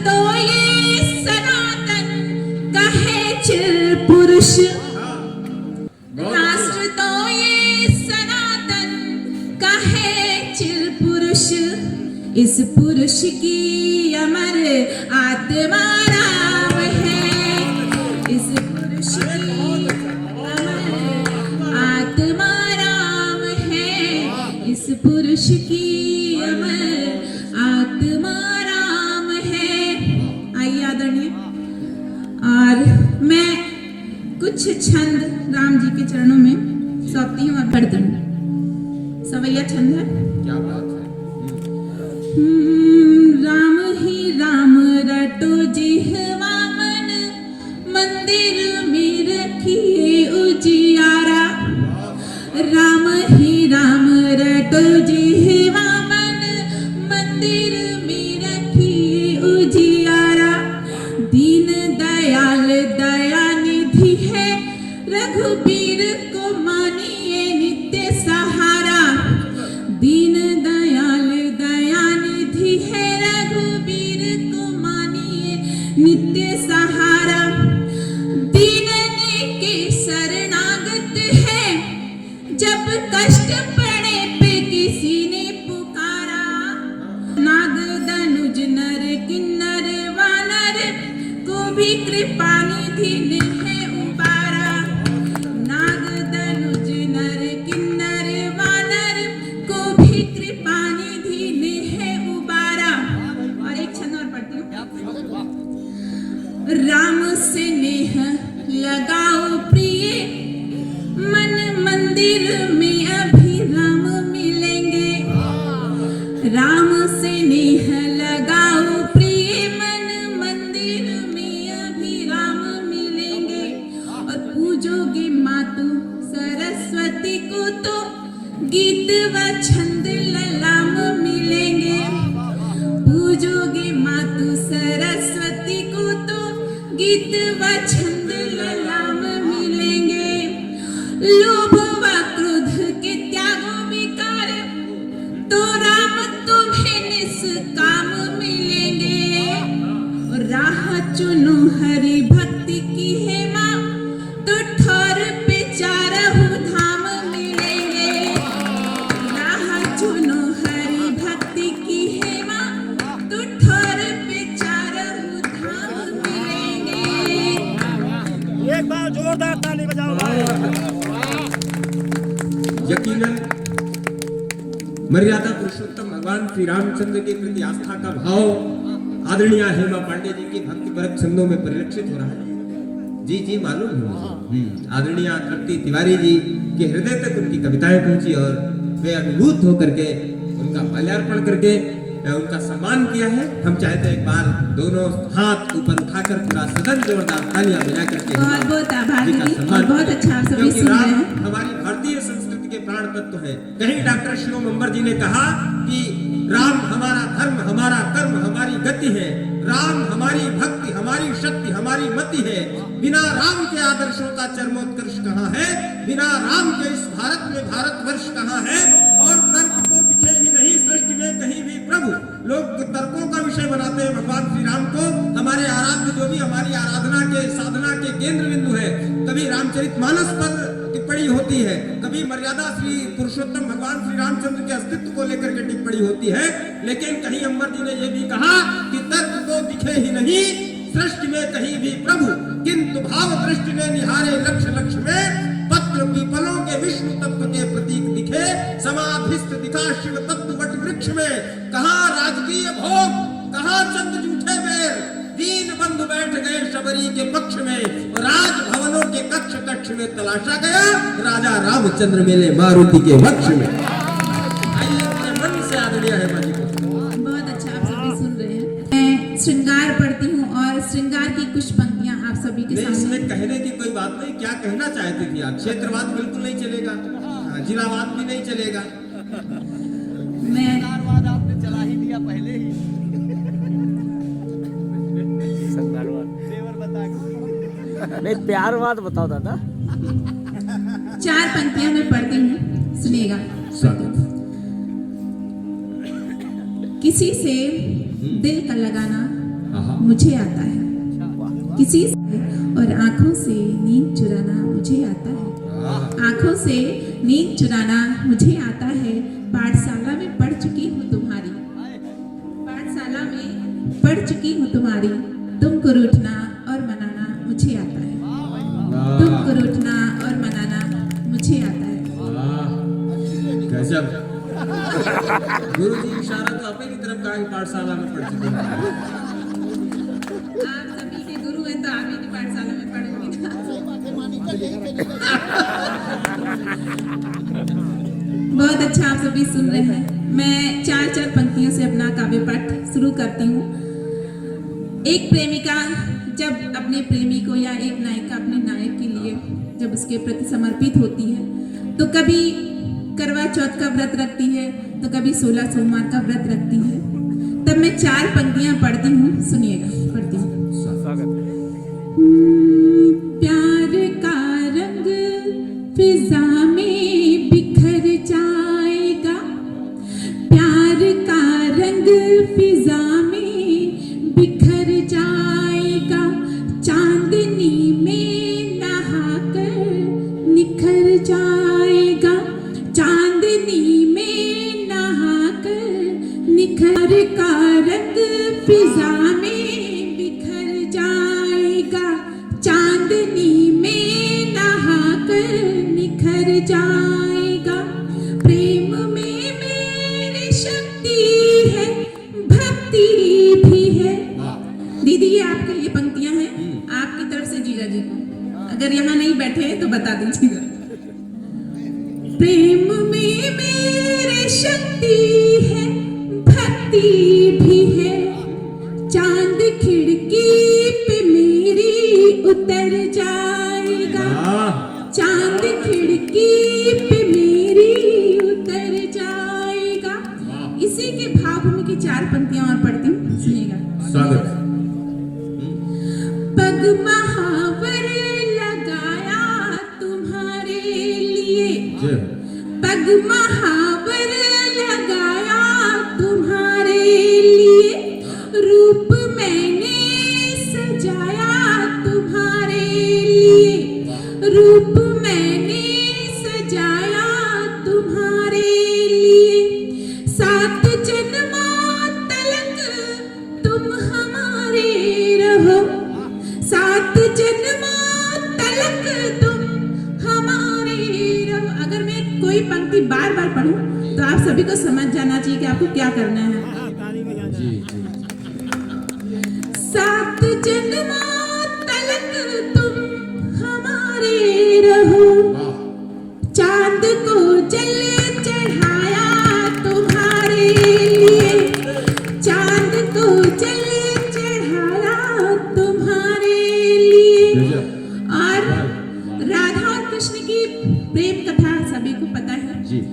तो ये सनातन कहे चिर पुरुष, राष्ट्र तो ये सनातन कहे चिर पुरुष, इस पुरुष की अमर आत्मा राम है, इस पुरुष की अमर आत्मा राम है, इस पुरुष की अमर आत्मा राम है। आइए आदरणीय, और मैं कुछ छंद राम जी के चरणों में सौंपती हूँ। बर्तन सवैया छंद है। क्या बात है। राम ही राम रटो जिह्वा मन, मंदिर में रखिए उजियारा। राम ही राम रटो जिह्वा मन, मंदिर में रखिए उजियारा। दीन दयाल दया निधि है, रघुबीर को मानिए नित्य सहारा। दीन दयाल दया निधि है, रघुबीर को मानिए नित्य सहारा। दीनने के शरणागत है, जब कष्ट पड़े पे किसी ने पुकारा। नाग धनुज नर किन्नर वानर को भी कृपा निधि ने है उबारा। नाग धनुज नर किन्नर वानर को भी कृपा निधि ने है उबारा। और एक छंद और पढ़ती हूँ। राम से नेह लगाओ प्रिय, मन मंदिर में अभी राम मिलेंगे। राम से नेह लगाओ प्रिय, मन मंदिर में अभी राम मिलेंगे। और पूजोगे मातु सरस्वती को तो गीत व छंद ललाम मिलेंगे। पूजोगे मातु सरस्वती को तो गीत व छंद ललाम मिलेंगे। लोभ व क्रोध के त्यागो विकार, तो राम तुम्हें निष्काम मिलेंगे। राह चुनो हरि भक्ति की है माँ, तो ठौर पे चारहु धाम मिलेंगे। राह चुनो हरि भक्ति की है माँ, तो ठौर पे चारहु धाम मिलेंगे। एक बार जोरदार ताली बजाओ भाई। यकीनन मर्यादा पुरुषोत्तम भगवान श्री रामचंद्र के प्रति आस्था का भाव आदरणीय हेमा पांडे जी की भक्ति परक छंदों में परिलक्षित हो रहा है। जी जी मालूम है मुझे। आदरणीय तृप्ति तिवारी जी के हृदय तक उनकी कविताएं पहुंची और वे अभिभूत होकर के उनका माल्यार्पण करके उनका सम्मान किया है। हम चाहते हैं एक बार दोनों हाथ ऊपर उठाकर पूरा सदन जोरदार तालियां बजा करके बहुत बहुत आभार जी का दीदी, सम्मान और बहुत अच्छा आप सभी क्योंकि सुन रहे राम हैं। हमारी भारतीय संस्कृति के प्राण तत्व है। कहीं डॉक्टर शिवम अंबर जी ने कहा कि राम हमारा धर्म, हमारा कर्म, हमारी गति है। राम हमारी भक्ति, हमारी शक्ति, हमारी मति है। बिना राम के आदर्शों का चरमोत्कर्ष कहाँ है? बिना राम के इस भारत में भारतवर्ष कहाँ है? और तर्क को दिखे ही नहीं सृष्टि में कहीं भी प्रभु। लोग तर्कों का विषय बनाते हैं भगवान श्री राम को। हमारे आराध्य जो भी हमारी आराधना के साधना के केंद्र बिंदु है। कभी रामचरितमानस पर टिप्पणी होती है, कभी मर्यादा श्री पुरुषोत्तम भगवान श्री रामचंद्र के अस्तित्व को लेकर के टिप्पणी होती है। लेकिन कहीं अंबर जी ने यह भी कहा कि तर्क को दिखे ही नहीं सृष्टि में कहीं भी प्रभु, किंतु भाव दृष्टि ने निहारे लक्ष्य लक्ष्य में। पत्र पीपलों के विष्णु तत्व के प्रतीक दिखे, समाधिस्थ दिखा शिव तत्व वट वृक्ष में। कहाँ राजकीय भोग, कहाँ चंद झूठे बेर, दीन बंधु बैठ गए शबरी के पक्ष में। राज भवनों के कक्ष कक्ष में तलाशा गया, राजा रामचंद्र मिले मारुति के वक्ष में। आइए अपने मन से आदरणीय है माजी को। बहुत अच्छा आप सभी सुन रहे हैं। मैं श्रृंगार पढ़ती हूँ और श्रृंगार की कुछ पंक्तियां आप सभी के सामने। इसमें कहने की कोई बात नहीं। क्या कहना चाहते थे आप? क्षेत्रवाद बिल्कुल नहीं चलेगा, जिलावाद भी नहीं चलेगा। मैं आपने चला ही दिया पहले ही। नहीं प्यारवाद बताओ दादा। 4 पंक्तियां मैं पढ़ती हूँ, सुनिएगा। स्वागत। किसी से दिल का लगाना आहा। मुझे आता है, किसी से और आंखों से नींद चुराना मुझे आता है, आंखों से नींद चुराना मुझे आता है। पाठशाला में पढ़ चुकी हूँ तुम्हारी, पाठशाला में पढ़ चुकी हूँ तुम्हारी, तुमको रूठना और मनाना मुझे आता है, तुमको रूठना और मनाना मुझे आता है। गजब। गुरु जी इशारा तो अपनी तरफ कहा कि पाठशाला में पढ़ चुके हैं। आप सभी के गुरु हैं तो आप ही की पाठशाला में पढ़ोगे ना। बहुत अच्छा, आप सभी सुन रहे हैं। मैं चार पंक्तियों से अपना काव्य पाठ शुरू करती हूँ। एक प्रेमिका जब अपने प्रेमी को या एक नायिका अपने नायक के लिए जब उसके प्रति समर्पित होती है तो कभी करवा चौथ का व्रत रखती है तो कभी 16 सोमवार का व्रत रखती है। तब मैं 4 पंक्तियां पढ़ती हूँ, सुनिएगा, पढ़ती हूँ। प्यार का रंग फिजा में बिखर जाएगा, प्यार का रंग फिजा में बिखर जाएगा, चांदनी में नहाकर निखर जाएगा, चांदनी में नहाकर निखर का रंग फिजा में बिखर जाएगा, चांदनी में नहाकर निखर जाएगा। प्रेम में मेरी शक्ति है, भक्ति भी है। दीदी ये आपके लिए पंक्तियां हैं, आपकी तरफ से जीजा जी को, अगर यहाँ नहीं बैठे हैं तो बता दीजिएगा। प्रेम में मेरी शक्ति है, भक्ति भी है, चांद खिड़की पे मेरी उतर जाएगा, चांद खिड़की पे मेरी उतर जाएगा। इसी के भावभूमि की 4 पंक्तियां और पढ़ती हूँ, सुनिएगा। स्वागत। पग महावर लगाया तुम्हारे लिए, पग महावर लगाया तुम्हारे लिए, रूप मैंने सजाया तुम्हारे लिए, रूप मैंने सजाया तुम्हारे लिए, 7 जन्मों तलक तुम हमारे रहो, 7 जन्मों तलक तुम हमारे रहो। अगर मैं कोई पंक्ति बार बार पढ़ूं तो आप सभी को समझ जाना चाहिए कि आपको क्या करना है। 7 जन्मों तलक तुम हमारे रहो, चांद को जल चढ़ाया तुम्हारे लिए, चांद को जल चढ़ाया तुम्हारे लिए। और राधा और कृष्ण की प्रेम कथा सभी को पता है,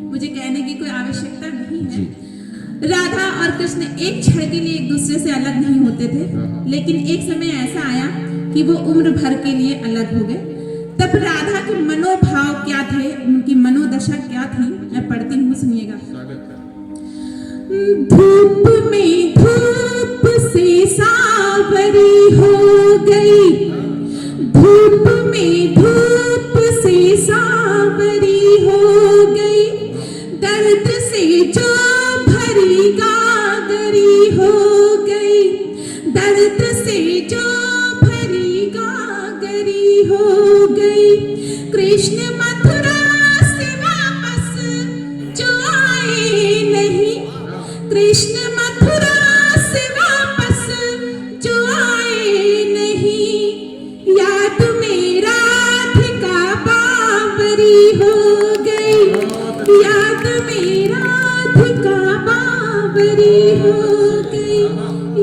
मुझे कहने की कोई आवश्यकता नहीं है। राधा और कृष्ण एक क्षण के लिए एक दूसरे से अलग नहीं होते थे, लेकिन एक समय ऐसा आया कि वो उम्र भर के लिए अलग हो गए। तब राधा के मनोभाव क्या थे, उनकी मनोदशा क्या थी, मैं पढ़ती हूँ, सुनिएगा। धूप में धूप से सावरी हो गई, धूप में धूप से सावरी हो गई, दर्द से जो भरी गागरी हो गई, दर्द से जो भरी गागरी हो गई। कृष्ण मथुरा से वापस जो आए नहीं, कृष्ण मथुरा से वापस जो आए नहीं, याद में राधिका बावरी हो गई, याद में राधिका बावरी हो गई,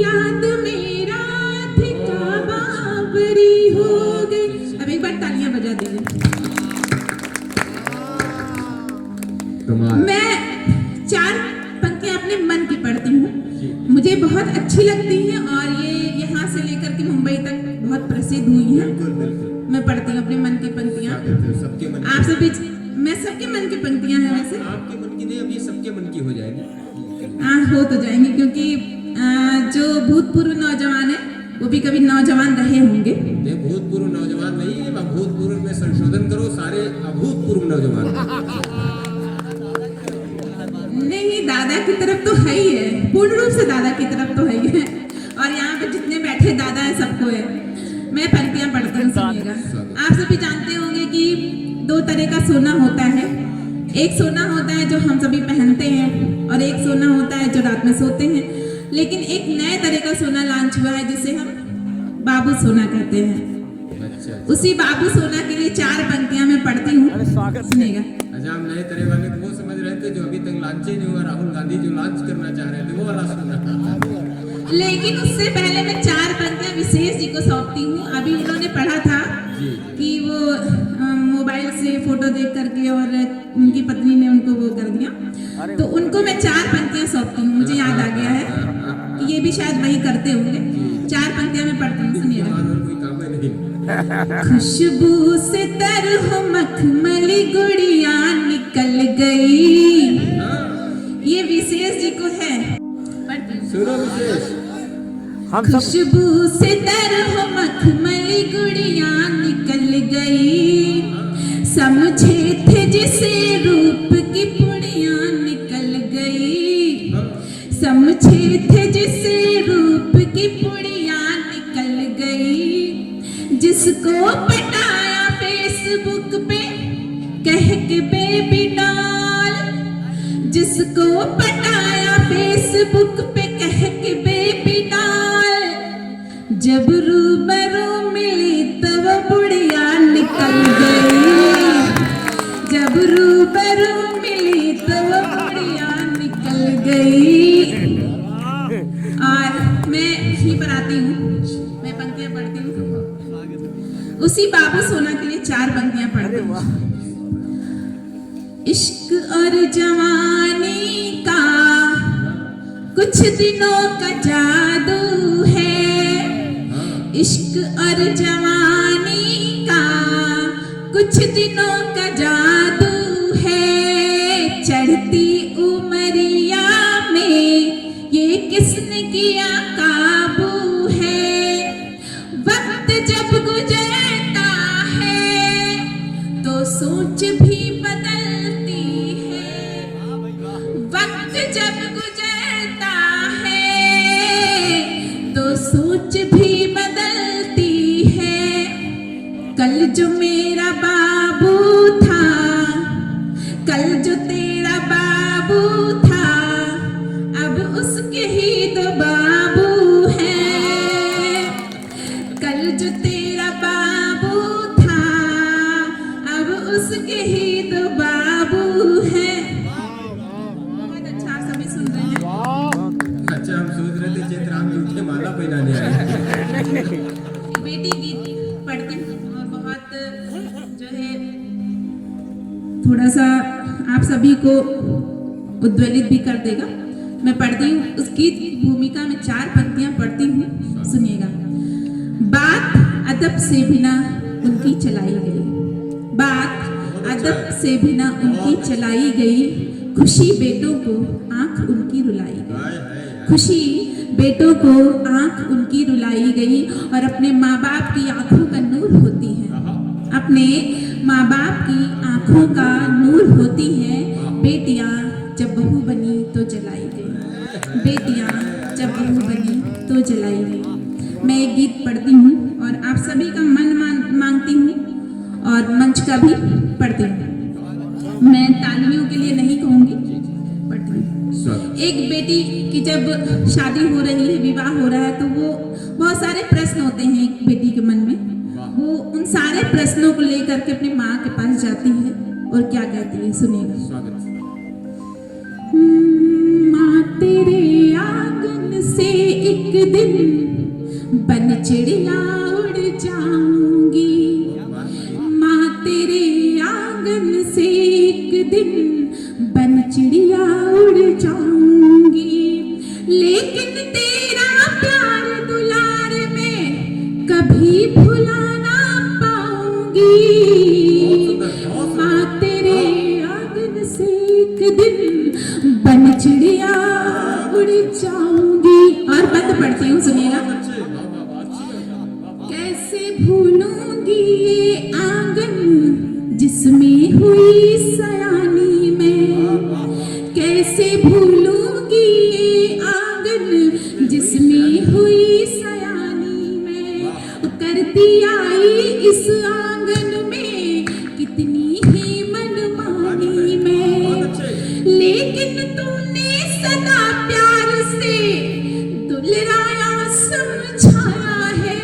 याद में राधिका बावरी हो गई। अब एक बार तालियां बजा दीजिए। मैं 4 पंक्तियां अपने मन की पढ़ती हूँ, मुझे बहुत अच्छी लगती हैं और ये यहाँ से लेकर के मुंबई तक बहुत प्रसिद्ध हुई हैं। मैं पढ़ती हूँ अपने मन की पंक्तियाँ, सबके मन आप सभी, मैं सबके मन की पंक्तियाँ हैं वैसे। आपके मन की नहीं, अभी सबके मन की हो जाएगी। हाँ, हो तो जाएंगी, क्योंकि जो भूत भूतपूर्व नौजवान है, वो भी कभी नौजवान रहे होंगे। ये भूतपूर्व नौजवान नहीं है, भूतपूर्व में संशोधन करो, सारे अभूतपूर्व नौजवान। नहीं, दादा की तरफ तो है ही है, पूर्ण रूप से दादा की तरफ तो है ही है। और यहाँ पे जितने बैठे दादा है सबको है। मैं पंक्तियां पढ़ती हूँ, सुनिएगा। आप सभी जानते होंगे कि दो तरह का सोना होता है। एक सोना होता है जो हम सभी पहनते हैं और एक सोना होता है जो रात में सोते हैं। लेकिन एक नए तरह का सोना लॉन्च हुआ है जिसे हम बाबू सोना कहते हैं। उसी बाबू सोना के लिए 4 पंक्तियां मैं पढ़ती हूँ, सुनिएगा। अच्छा, हम नए तरह वाले को वो समझ रहे थे जो अभी तक लॉन्च ही नहीं हुआ, राहुल गांधी जो लॉन्च करना चाह रहे थे वो वाला सोना। लेकिन उससे पहले मैं 4 पंक्तियां विशेष जी को सौंपती हूँ। अभी उन्होंने पढ़ा था कि वो मोबाइल से फोटो देख करके और उनकी पत्नी ने उनको वो कर दिया, तो उनको मैं 4 पंक्तियां सौंपती हूँ। मुझे याद आ गया है कि ये भी शायद वही करते होंगे। 4 पंक्तियां मैं पढ़ती हूँ, सुनिएगा। कोई काम है नहीं। खुशबू से तरह मखमली गुड़िया निकल गई। ये विशेष जी को है, पढ़ती हूँ। सुनो विशेष। खुशबू से तरह मखमली गुड़िया निकल गई, समझे थे जिसे रूप की पुड़िया निकल गई, समझे थे जिसे रूप की पुड़िया निकल गई, जिसको पटाया फेसबुक पे कह के बेबी डॉल, जिसको पटाया फेसबुक पे कह के बेबी डॉल, जब रूबरू मिली तो वो बुढ़िया निकल गई, जब रूबरू मिली तो वो बुढ़िया निकल गई। और मैं ही पर आती हूँ, मैं पंक्तियां पढ़ती हूँ। उसी बाबू सोना के लिए 4 पंक्तियां पढ़ती हूँ। इश्क और जवानी का कुछ दिनों का जादू है, इश्क और जवानी का कुछ दिनों का जादू है, चढ़ती उमरिया में ये किसने किया काबू है, वक्त जब गुजरता है तो सोच भी बदलती है, वक्त जब गुजरता है तो सोच भी बदलती है, कल जो मेरा बाबू था, कल जो तेरा बाबू था, अब उसके ही तो बाबू है, कल जो तेरा बाबू था, अब उसके ही तो बाबू है। बहुत अच्छा, आप सभी सुन रहे हैं। अच्छा, हम सोच रहे थे चेतराम जी उठे माला पहनाने आए। बेटी गीत पढ़ती हूँ और बहुत जो है थोड़ा सा आप सभी को उद्वेलित भी कर देगा। मैं पढ़ती हूँ, उस गीत की भूमिका में 4 पंक्तियां पढ़ती हूँ, सुनिएगा। बात अदब से बिना उनकी चलाई गई, बात अदब से बिना उनकी चलाई गई, खुशी बेटों को आंख उनकी रुलाई गई, खुशी बेटों को आंख उनकी रुलाई गई, और अपने माँ बाप की आंखों का नूर होती है, अपने माँ बाप की आंखों का नूर होती है, बेटियां जब बहू बनी तो जलाई गई, बेटियां जब बहू बनी तो जलाई गई। मैं एक गीत पढ़ती हूँ और आप सभी का मन मांगती हूँ और मंच का भी पढ़ती हूँ। मैं तालियों के लिए नहीं कहूँगी, पढ़ती हूँ। एक बेटी की जब शादी हो रही है, विवाह हो रहा है, तो वो बहुत सारे प्रश्न होते हैं एक बेटी के मन में। वो उन सारे प्रश्नों को लेकर के अपनी माँ के पास जाती है और क्या कहती है, सुनिएगा। माँ तेरे आंगन से एक दिन बन चिड़िया उड़ जाऊंगी, माँ तेरे आंगन से एक दिन बन चिड़िया उड़ जाऊंगी, लेकिन तेरा प्यार दुलार में कभी भुला ना पाऊंगी, माँ तेरे आंगन से एक दिन बन चिड़िया उड़ जाऊंगी। और बंद मैं पढ़ती हूँ, सुनिएगा। अच्छे, वाह, वाह, वाह, अच्छी है। कैसे भूलूंगी ये आंगन जिसमें हुई सयानी में, कैसे भूलूंगी ये आंगन जिसमें हुई सयानी में, करती आई इस आंगन में कितनी ही मनमानी में, लेकिन तुमने सदा प्यार से दुलराया समझाया है,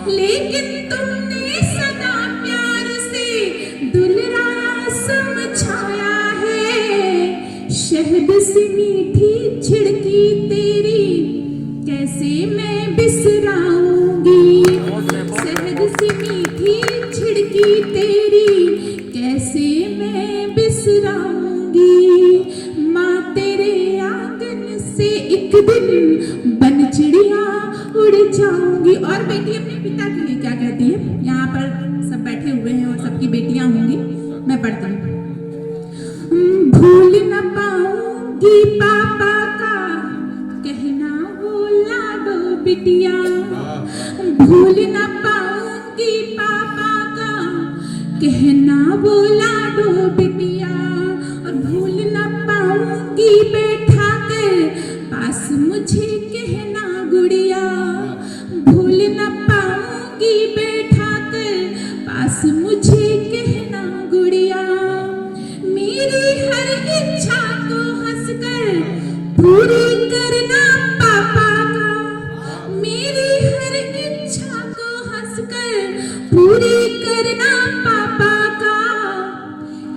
लेकिन तुमने सदा प्यार से दुलराया समझाया है। शहद से मीठी छिड़की तेरी कैसे मैं बिसराऊंगी, शहद से मीठी छिड़की तेरी कैसे मैं बिसराऊंगी। माँ तेरे आंगन से एक दिन बन चिड़िया उड़ जाऊंगी। और बेटी अपने पिता के लिए क्या कहती है, यहाँ पर सब बैठे हुए हैं और सबकी बेटियां होंगी, मैं पढ़ती हूँ। भूल न पाऊंगी पापा का कहना वो लाडो बिटिया, भूल न पाऊंगी पापा का कहना वो लाडो बिटिया, और भूल न पाऊंगी बैठा कर पास मुझे कहना गुड़िया, भूल न पाऊंगी बैठा कर पास मुझे कहना गुड़िया। मेरी हर इच्छा को हंसकर पूरी करना पापा का, मेरी हर इच्छा को हंसकर पूरी करना पापा का।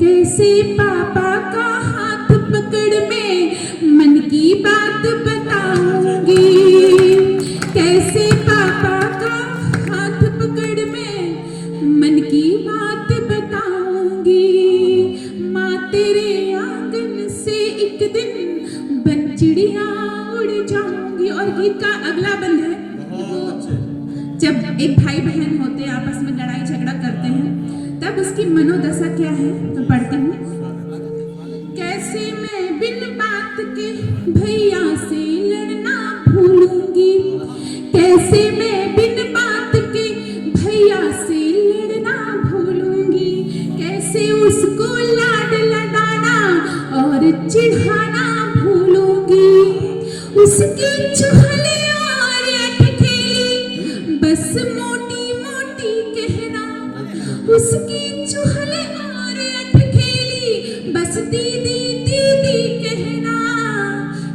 कैसे पापा का हाथ पकड़ में मन की बात बताऊंगी, कैसे पापा का हाथ पकड़ में मन की बात बताऊंगी। माँ तेरे आंगन से एक दिन बन चिड़िया उड़ जाऊंगी। और गीत का अगला बंद है, जब एक भाई बहन होते हैं आपस में लड़ाई झगड़ा करते हैं तब उसकी मनोदशा क्या है, तो पढ़ती हूँ। कैसे मैं बिन बात के भैया से लड़ना भूलूंगी, कैसे मैं बिन बात के भैया से लड़ना भूलूंगी, कैसे उसको लाड लडाना और चिढ़ाना भूलूंगी। उसकी चुहले और अटखेली बस मोटी मोटी कहना, उसकी चुहले और अटखेली बस दीदी दीदी कहना।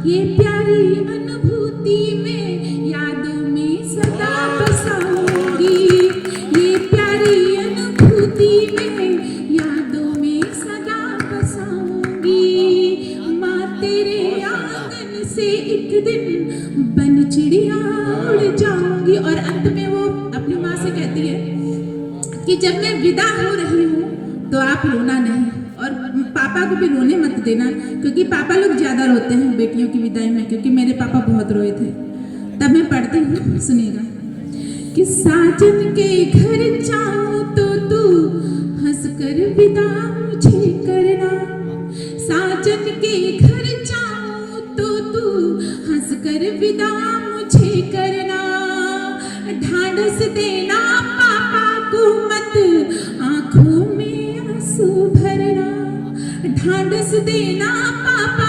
ये प्यारी अनुभूति में यादों में सदा बसाऊंगी, ये प्यारी अनुभूति में यादों में सदा बसाऊंगी। माँ तेरे आंगन से एक दिन बन चिड़िया उड़ जाऊंगी। और अंत में वो अपनी माँ से कहती है कि जब मैं विदा हो रही हूँ तो आप रोना नहीं, और पापा को भी रोने मत देना, क्योंकि पापा लोग ज्यादा रोते हैं बेटियों की विदाई में, क्योंकि मेरे पापा बहुत रोए थे। तब मैं पढ़ती हूँ, सुनिएगा। कि साजन के घर जाऊं तो तू हंसकर विदा मुझे करना, साजन के घर जाऊं तो तू हंसकर विदा मुझे करना। ढांढस देना पापा को मत आंखों में आंसू भरना, ढांढस देना पापा